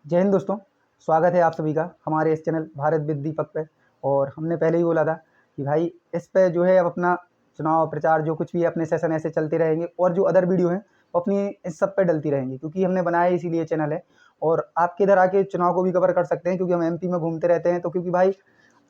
जय हिंद दोस्तों। स्वागत है आप सभी का हमारे इस चैनल भारत विद दीपक पे। और हमने पहले ही बोला था कि भाई इस पे जो है अब अपना चुनाव प्रचार जो कुछ भी है अपने सेशन ऐसे चलते रहेंगे और जो अदर वीडियो हैं वो अपनी इस सब पे डलती रहेंगी, क्योंकि हमने बनाया इसीलिए चैनल है। और आपके इधर आके चुनाव को भी कवर कर सकते हैं, क्योंकि हम एमपी में घूमते रहते हैं। तो क्योंकि भाई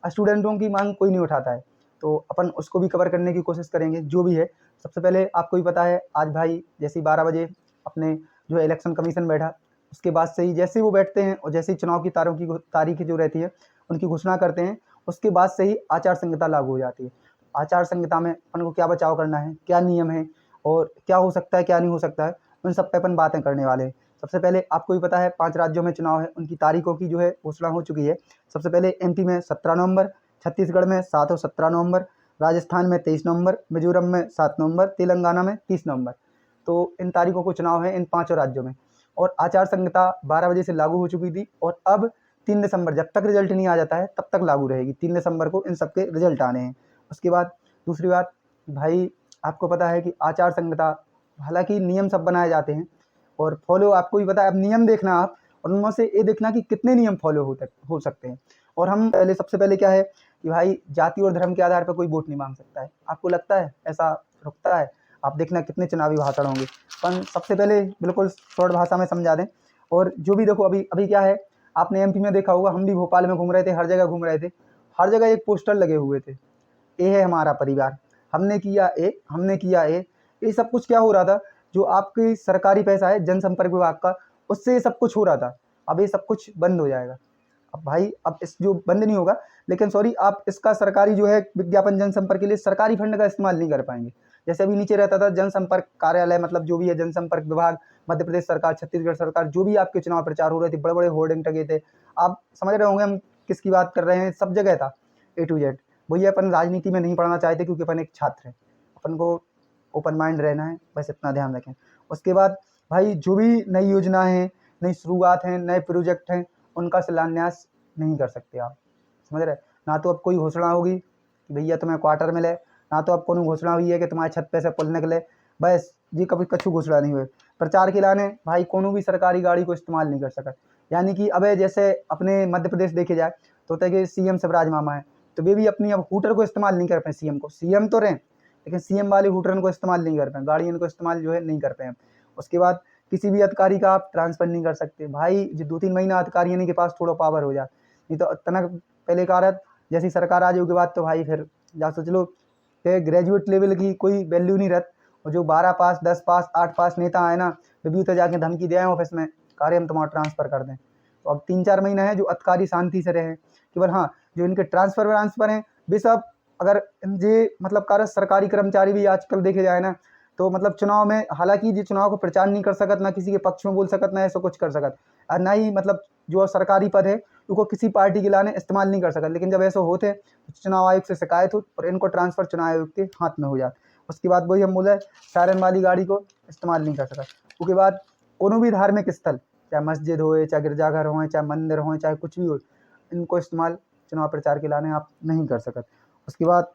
स्टूडेंटों की मांग कोई नहीं उठाता है, तो अपन उसको भी कवर करने की कोशिश करेंगे जो भी है। सबसे पहले आपको ही पता है आज भाई जैसे ही 12 बजे अपने जो इलेक्शन कमीशन बैठा, उसके बाद से ही जैसे ही वो बैठते हैं और जैसे ही चुनाव की तारीख जो रहती है उनकी घोषणा करते हैं, उसके बाद से ही आचार संहिता लागू हो जाती है। आचार संहिता में अपन को क्या बचाव करना है, क्या नियम है और क्या हो सकता है क्या नहीं हो सकता है, उन सब पे अपन बातें करने वाले हैं। सबसे पहले आपको भी पता है 5 राज्यों में चुनाव है, उनकी तारीखों की जो है घोषणा हो चुकी है। सबसे पहले एमपी में 17 नवंबर, छत्तीसगढ़ में 7 और 17 नवंबर, राजस्थान में 23 नवंबर, मिजोरम में 7 नवंबर, तेलंगाना में 30 नवंबर। तो इन तारीखों को चुनाव है इन 5 राज्यों में। और आचार संहिता 12 बजे से लागू हो चुकी थी और अब 3 दिसंबर जब तक रिजल्ट नहीं आ जाता है तब तक लागू रहेगी। 3 दिसंबर को इन सबके रिजल्ट आने हैं। उसके बाद दूसरी बात, भाई आपको पता है कि आचार संहिता, हालांकि नियम सब बनाए जाते हैं और फॉलो आपको भी पता है। अब नियम देखना आप और उनमें से ये देखना कि कितने नियम फॉलो हो सकते हैं। और हम पहले सबसे पहले क्या है कि भाई जाति और धर्म के आधार पर कोई वोट नहीं मांग सकता है। आपको लगता है ऐसा रुकता है? आप देखना कितने चुनावी भाषण होंगे। पर सबसे पहले बिल्कुल शॉर्ट भाषा में समझा दें। और जो भी देखो अभी अभी क्या है, आपने एमपी में देखा होगा, हम भी भोपाल में घूम रहे थे, हर जगह घूम रहे थे, हर जगह एक पोस्टर लगे हुए थे, ये है हमारा परिवार, हमने किया हमने किया ये सब कुछ क्या हो रहा था, जो आपकी सरकारी पैसा है जनसंपर्क विभाग का, उससे ये सब कुछ हो रहा था। अब ये सब कुछ बंद हो जाएगा। अब भाई अब इस जो बंद नहीं होगा, लेकिन सॉरी आप इसका सरकारी जो है विज्ञापन जनसंपर्क के लिए सरकारी फंड का इस्तेमाल नहीं कर पाएंगे। जैसे अभी नीचे रहता था जनसंपर्क कार्यालय, मतलब जो भी है जनसंपर्क विभाग, मध्य प्रदेश सरकार, छत्तीसगढ़ सरकार, जो भी आपके चुनाव प्रचार हो रहे थे, बड़े बड़े होर्डिंग टंगे थे। आप समझ रहे होंगे हम किसकी बात कर रहे हैं, सब जगह था A to Z। भैया अपन राजनीति में नहीं पढ़ना चाहते, क्योंकि अपन एक छात्र है, अपन को ओपन माइंड रहना है, बस इतना ध्यान रखें। उसके बाद भाई जो भी नई योजना है, नई शुरुआत है, नए प्रोजेक्ट हैं, उनका शिलान्यास नहीं कर सकते आप। समझ रहे? ना तो अब कोई घोषणा होगी कि भैया तुम्हें क्वार्टर मिले, ना तो अब कोई घोषणा हुई है कि तुम्हारे छत पे से पुल निकले, बस ये कभी कछु घोषणा नहीं हुई। प्रचार के लाने भाई कोनो भी सरकारी गाड़ी को इस्तेमाल नहीं कर सका। यानी कि अब जैसे अपने मध्य प्रदेश देखे जाए तो तय कि सीएम शिवराज मामा है, तो वे भी अपनी अब हूटर को इस्तेमाल नहीं कर पाए। सीएम को सीएम तो रहे, लेकिन सीएम वाले हूटर को इस्तेमाल नहीं कर पाए, गाड़ियों को इस्तेमाल जो है नहीं कर पाए। उसके बाद किसी भी अधिकारी का आप ट्रांसफर नहीं कर सकते। भाई जो 2-3 महीना अधिकारी के पास थोड़ा पावर हो जाए, नहीं तो तनक पहले कारत जैसी सरकार आ जाए के बाद तो भाई फिर जा सोच लो कि ग्रेजुएट लेवल की कोई वैल्यू नहीं रहती। और जो 12 पास 10 पास 8 पास नेता आए ना, रिव्यू तो जाके धमकी दे आए ऑफिस में, कार्य हम तुम्हारा ट्रांसफर कर दें। तो अब 3-4 महीना है जो अधिकारी शांति से रहे। केवल हाँ, जो इनके ट्रांसफर हैं वे सब, अगर ये मतलब कार्य सरकारी कर्मचारी भी आजकल देखे जाए ना, तो मतलब चुनाव में, हालांकि ये चुनाव को प्रचार नहीं कर सकत, ना किसी के पक्ष में बोल सकत, ना ऐसा कुछ कर सकत, और ना ही मतलब जो सरकारी पद है उनको किसी पार्टी के लाने इस्तेमाल नहीं कर सकत। लेकिन जब ऐसा होते तो चुनाव आयोग से शिकायत हो और इनको ट्रांसफर चुनाव आयोग के हाथ में हो जाता। उसके बाद वही हम बोले सायरन वाली गाड़ी को इस्तेमाल नहीं कर सकत। उसके बाद कोनो भी धार्मिक स्थल, चाहे मस्जिद हो, चाहे गिरजाघर हो, चाहे मंदिर हो, चाहे कुछ भी हो, इनको इस्तेमाल चुनाव प्रचार के लाने आप नहीं कर सकत। उसके बाद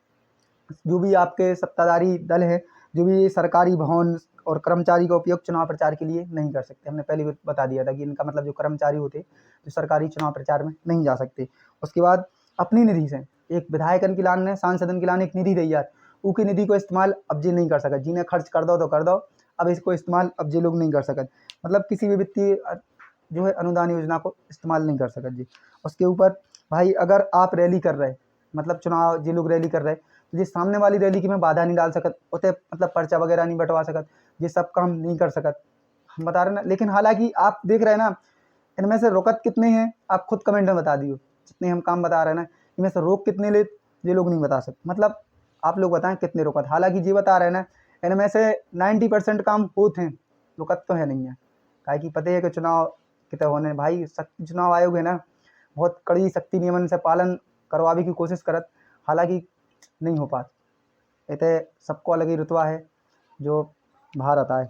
जो भी आपके सत्ताधारी दल है, जो भी सरकारी भवन और कर्मचारी का उपयोग चुनाव प्रचार के लिए नहीं कर सकते। हमने पहले भी बता दिया था कि इनका मतलब जो कर्मचारी होते जो सरकारी चुनाव प्रचार में नहीं जा सकते। उसके बाद अपनी निधि से एक विधायकन की लाने, सांसदन की लाने एक निधि दी जाती, उनकी निधि को इस्तेमाल अब जी नहीं कर सकत। जिन्हें खर्च कर दो तो कर दो, अब इसको इस्तेमाल अब जी लोग नहीं कर सकत। मतलब किसी भी वित्तीय जो है अनुदान योजना को इस्तेमाल नहीं कर सकत जी। उसके ऊपर भाई अगर आप रैली कर रहे, मतलब चुनाव जे लोग रैली कर रहे, तो ये सामने वाली रैली की में बाधा नहीं डाल सकत, उते मतलब पर्चा वगैरह नहीं बंटवा सकत, ये सब काम नहीं कर सकत। हम बता रहे ना। लेकिन हालांकि आप देख रहे हैं ना, इनमें से रोकत कितने हैं आप खुद कमेंट में बता दियो। जितने हम काम बता रहे हैं ना, इनमें से रोक कितने ले ये लोग नहीं बता सकते। मतलब आप लोग बताएं कितने रोकत। हालांकि ये बता रहे हैं ना, इनमें से 90% काम होते हैं, रोकत तो है नहीं है। काहे कि पता है कि चुनाव कितने होने भाई, चुनाव आयोग है ना, बहुत कड़ी सख्ती नियमन से पालन करवाने की कोशिश करत, हालांकि नहीं हो पाता। इतने सबको अलग ही रुतबा है जो भारत आए।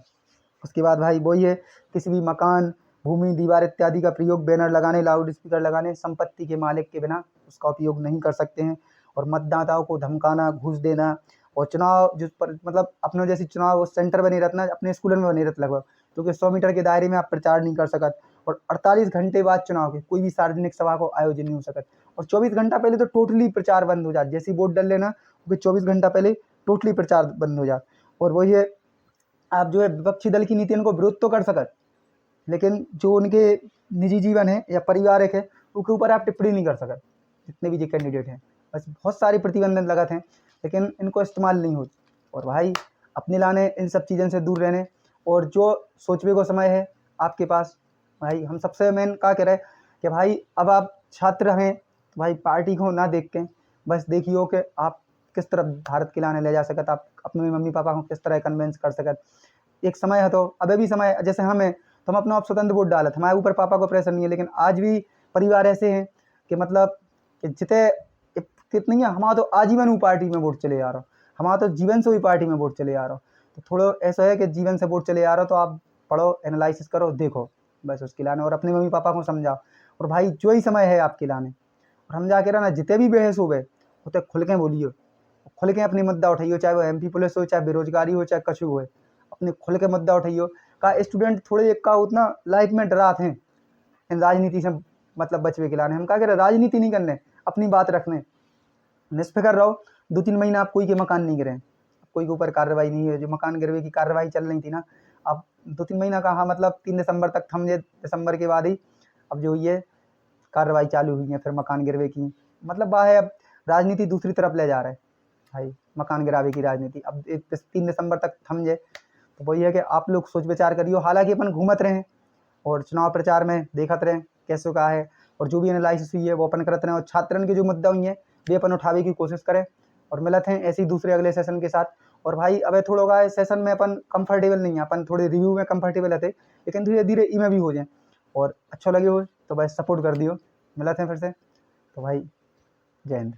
उसके बाद भाई वही है, किसी भी मकान, भूमि, दीवार इत्यादि का प्रयोग बैनर लगाने, लाउड स्पीकर लगाने, संपत्ति के मालिक के बिना उसका उपयोग नहीं कर सकते हैं। और मतदाताओं को धमकाना, घूस देना, और चुनाव जिस पर मतलब अपने जैसे चुनाव सेंटर बने रहना, अपने स्कूल में बने रहते लगभग, क्योंकि 100 मीटर के दायरे में आप प्रचार नहीं कर सकत। और 48 घंटे बाद चुनाव के कोई भी सार्वजनिक सभा को आयोजन नहीं हो सकता। और 24 घंटा पहले तो टोटली प्रचार बंद हो जाता, जैसे ही वोट डल लेना 24 घंटा पहले टोटली प्रचार बंद हो जाता। और वही है, आप जो है विपक्षी दल की नीति उनको विरोध तो कर सकत, लेकिन जो उनके निजी जीवन है या पारिवारिक है उसके ऊपर आप टिप्पणी नहीं कर सकते। जितने भी जो कैंडिडेट हैं बस बहुत सारे प्रतिबंध लगत हैं, लेकिन इनको इस्तेमाल नहीं होती। और भाई अपने लाने इन सब चीज़ों से दूर रहने, और जो सोचने को समय है आपके पास, भाई हम सबसे मेन क्या कह रहे हैं कि भाई अब आप छात्र हैं तो भाई पार्टी को ना देख के बस देखियो कि आप किस तरफ भारत के लाने ले जा सकते, आप अपने मम्मी पापा को किस तरह कन्विंस कर सकते। एक समय है तो अभी भी समय, जैसे हमें तो हम अपना आप स्वतंत्र वोट डालत, हमारे ऊपर पापा को प्रेशर नहीं है, लेकिन आज भी परिवार ऐसे हैं कि मतलब कि जिते कितनी है हमारा तो आजीवन वो पार्टी में वोट चले आ रहा, हमारा तो जीवन से हुई पार्टी में वोट चले आ रहा। तो थोड़ा ऐसा है कि जीवन से वोट चले आ रहा तो आप पढ़ो, एनालिसिस करो, देखो बस उसके लाने, और अपने मम्मी पापा को समझाओ। और भाई जो ही समय है आपके लाने, और हम जाके ना जितने भी बहस हो गए उतने खुल के बोलियो, खुल के अपनी मुद्दा उठाइयो, चाहे वो MP पुलिस हो, चाहे बेरोजगारी हो, चाहे कछु हो, अपने खुल के मुद्दा उठाइयो। का स्टूडेंट थोड़े एक का उतना लाइफ में डरात हैं इन राजनीति से, मतलब बचवे के लाने हम क्या कह रहे, राजनीति नहीं करने, अपनी बात रखने, निष्फिक्र रहो। 2-3 महीना आप कोई के मकान नहीं गिरे, कोई के ऊपर कार्रवाई नहीं है, जो मकान गिरवे की कार्रवाई चल रही थी ना, अब 2-3 महीना कहा, मतलब 3 दिसंबर तक थम जे, दिसंबर के बाद ही अब जो हुई है कार्रवाई चालू हुई है फिर मकान गिरवे की, मतलब वह है अब राजनीति दूसरी तरफ ले जा रहा है भाई, मकान गिरावे की राजनीति अब 3 दिसंबर तक थम जाए। तो वही है कि आप लोग सोच विचार करियो, हालांकि अपन घूमत रहे और चुनाव प्रचार में देखत रहे कैसे का है, और जो भी एनालिसिस हुई है वो अपन करते रहे, और छात्रन के जो मुद्दा हुई है वे अपन उठावे की कोशिश करें। और मिलत हैं ऐसे ही दूसरे अगले सेशन के साथ। और भाई अब थोड़ा होगा सेशन में अपन कंफर्टेबल नहीं है, अपन थोड़े रिव्यू में कंफर्टेबल रहते, लेकिन धीरे धीरे ई में भी हो जाए, और अच्छा लगे हो तो भाई सपोर्ट कर दियो। मिलते हैं फिर से, तो भाई जय हिंद।